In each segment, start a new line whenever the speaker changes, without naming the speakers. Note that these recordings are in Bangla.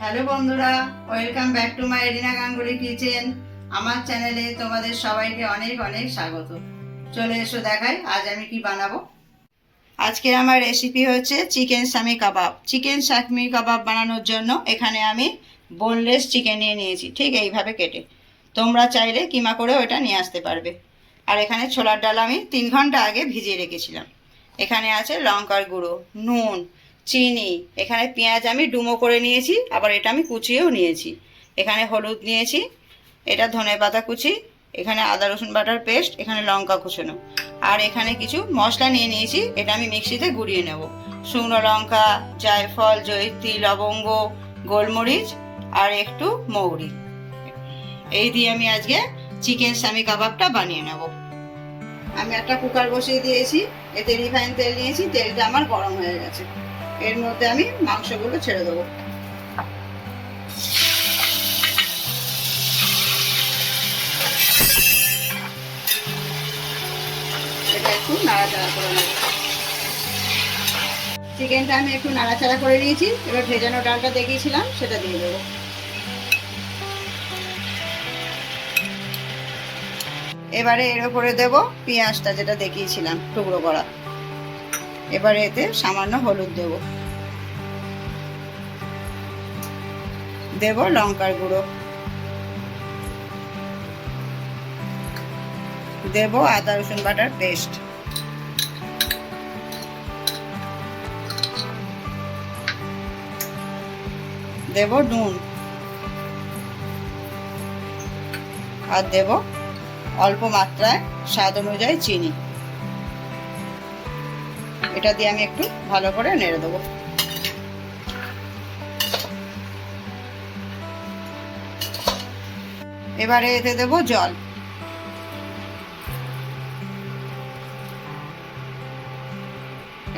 হ্যালো বন্ধুরা, welcome back to my Rina Ganguly kitchen. আমার চ্যানেলে তোমাদের সবাইকে অনেক অনেক স্বাগত। চলে এসো দেখাই আজ আমি কি বানাবো। আজকে আমার রেসিপি হচ্ছে চিকেন শামি কাবাব। চিকেন শামি কাবাব বানানোর জন্য এখানে আমি বোনলেস চিকেন নিয়েছি, ঠিক এইভাবে কেটে। তোমরা চাইলে কিমা করেও এটা নিয়ে আসতে পারবে। আর এখানে ছোলার ডাল আমি 3 ঘন্টা আগে ভিজিয়ে রেখেছিলাম। এখানে আছে লঙ্কার গুঁড়ো, নুন, চিনি, এখানে পেঁয়াজ আমি ডুমো করে নিয়েছি, আবার এটা আমি কুচিয়েও নিয়েছি। এখানে হলুদ নিয়েছি, এটা ধনেপাতা কুচি, এখানে আদা রসুন বাটার পেস্ট, এখানে লঙ্কা কুচোনো, আর এখানে কিছু মশলা নিয়ে নিয়েছি। এটা আমি মিক্সিতে গুঁড়িয়ে নেব। শুকনো লঙ্কা, জায়ফল, জয়িত্রী, লবঙ্গ, গোলমরিচ আর একটু মৌরি। এই দিয়ে আমি আজকে চিকেন শামি কাবাবটা বানিয়ে নেব। আমি একটা কুকার বসিয়ে দিয়েছি, এতে রিফাইন তেল নিয়েছি। তেলটা আমার গরম হয়ে গেছে। এর মধ্যে আমি মাংসগুলো ছেড়ে দেবো। এটা একটু নাড়াচাড়া করে নেব। চিকেনটা আমি একটু নাড়াচাড়া করে নিয়েছি। এবার ভেজানো ডালটা দেখিয়েছিলাম সেটা দিয়ে দেবো। এবারে এর উপরে দেবো পেঁয়াজটা, যেটা দেখিয়েছিলাম টুকরো করা। এবারে এতে সামান্য হলুদ দেবো, দেব লঙ্কার গুঁড়ো, দেব আদা রসুন বাটার পেস্ট, দেব নুন, আর দেব অল্প মাত্রায় স্বাদ অনুযায়ী চিনি। এটা দিয়ে আমি একটু ভালো করে নেড়ে দেবো। এবারে এতে দেব জল।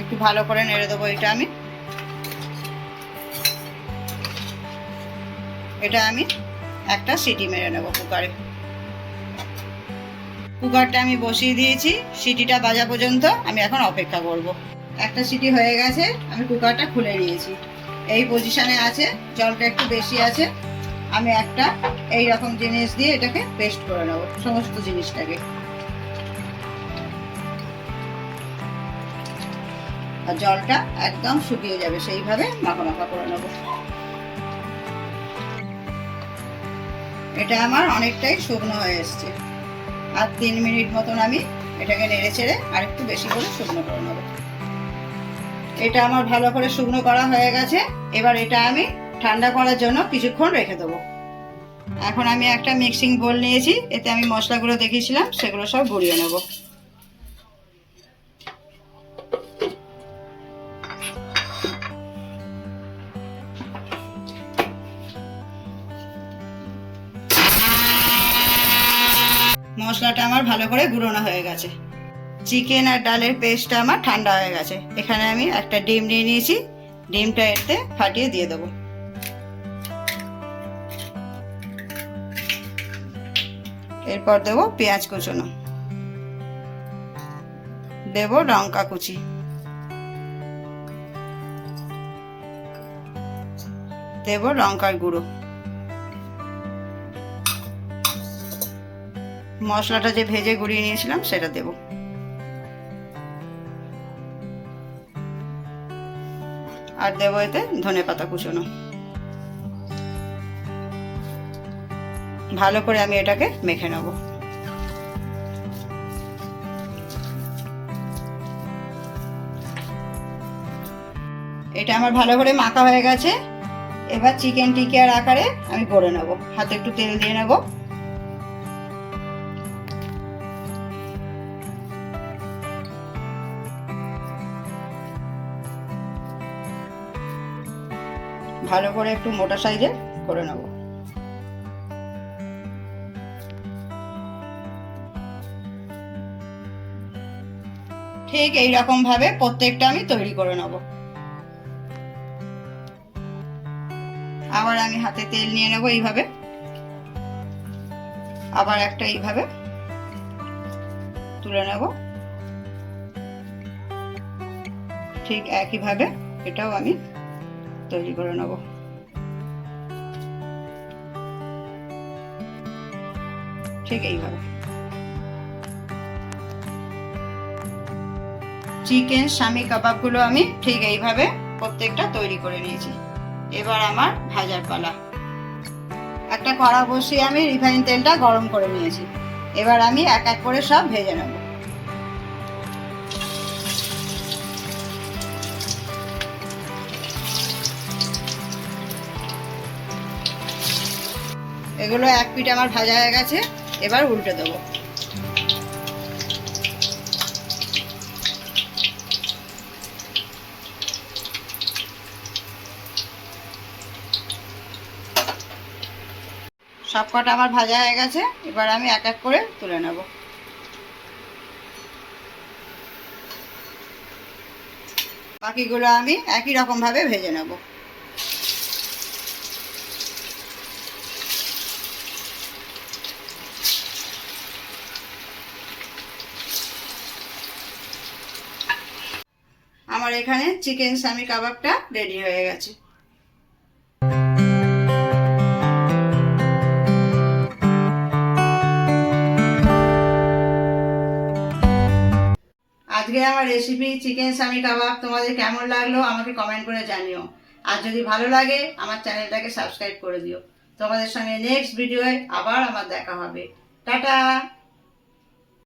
একটু ভালো করে নেড়ে দেবো। এটা আমি একটা সিটি মেরে নেব কুকারে। কুকারটা আমি বসিয়ে দিয়েছি। সিটিটা বাজা পর্যন্ত আমি এখন অপেক্ষা করব। একটা সিটি হয়ে গেছে, আমি কুকারটা খুলে নিয়েছি। এই পজিশনে আছে, জলটা একটু বেশি আছে। আমি একটা এই রকম জিনিস দিয়ে এটাকে পেস্ট করে নেব, সমস্ত জিনিসটাকে। আর জলটা একদম শুকিয়ে যাবে, সেইভাবে মাখা মাখা করে নেব। এটা আমার অনেকটাই শুকনো হয়ে এসছে। আর 3 মিনিট মতন আমি এটাকে নেড়ে চেড়ে আর একটু বেশি করে শুকনো করে নেব। এটা আমার ভালো করে শুকনো করা হয়ে গেছে। এবার এটা আমি ঠান্ডা করার জন্য কিছুক্ষণ রেখে দেবো। এখন আমি একটা মিক্সিং বোল নিয়েছি, এতে আমি মশলাগুলো দেখিয়েছিলাম সেগুলো সব গুঁড়িয়ে নেব। মশলাটা আমার ভালো করে গুঁড়োনো হয়ে গেছে। চিকেন আর ডালের পেস্টটা আমার ঠান্ডা হয়ে গেছে। এখানে আমি একটা ডিম নিয়ে নিয়েছি, ডিমটা এতে ফাটিয়ে দিয়ে দেবো। এরপর দেবো পেঁয়াজ কুচোনো, দেব লঙ্কা কুচি, দেব লঙ্কার গুঁড়ো, মশলাটা যে ভেজে গুঁড়িয়ে নিয়েছিলাম সেটা দেব, আর দেব এতে ধনেপাতা কুচোনো। ভালো করে আমি এটাকে মেখে নেব। এটা আমার ভালো করে মাখা হয়ে গেছে। এবার চিকেন টিকিয়ার আকারে আমি গড়ে নেব। হাতে একটু তেল দিয়ে নেব। ভালো করে একটু মোটা সাইজের করে নেব। ঠিক এই রকম ভাবে প্রত্যেকটা আমি তৈরি করে নেব। আবার আমি হাতে তেল নিয়ে নেব এইভাবে, আবার একটা এইভাবে তুলে নেব। ঠিক একইভাবে এটাও আমি তৈরি করে নেব। ঠিক এইভাবে। চিকেন শামি কাবাবগুলো আমি ঠিক এইভাবে প্রত্যেকটা তৈরি করে নিয়েছি। এবার আমার ভাজার পালা। একটা কড়া বসিয়ে আমি রিফাইন তেলটা গরম করে নিয়েছি। এবার আমি এক এক করে সব ভেজে নেব। এগুলো এক পিঠ আমার ভাজা হয়ে গেছে, এবার উল্টে দেবো। সব কটা আমার ভাজা হয়ে গেছে, এবার আমি এক এক করে তুলে নেব। বাকিগুলো আমি একই রকম ভাবে ভেজে নেব। আমার এখানে চিকেন শামি কাবাবটা রেডি হয়ে গেছে। আজকে আমার রেসিপি চিকেন শামি কাবাব তোমাদের কেমন লাগলো আমাকে কমেন্ট করে জানিও। আর যদি ভালো লাগে আমার চ্যানেলটাকে সাবস্ক্রাইব করে দিও। তোমাদের সঙ্গে নেক্সট ভিডিওয়ে আবার আমার দেখা হবে। টাটা।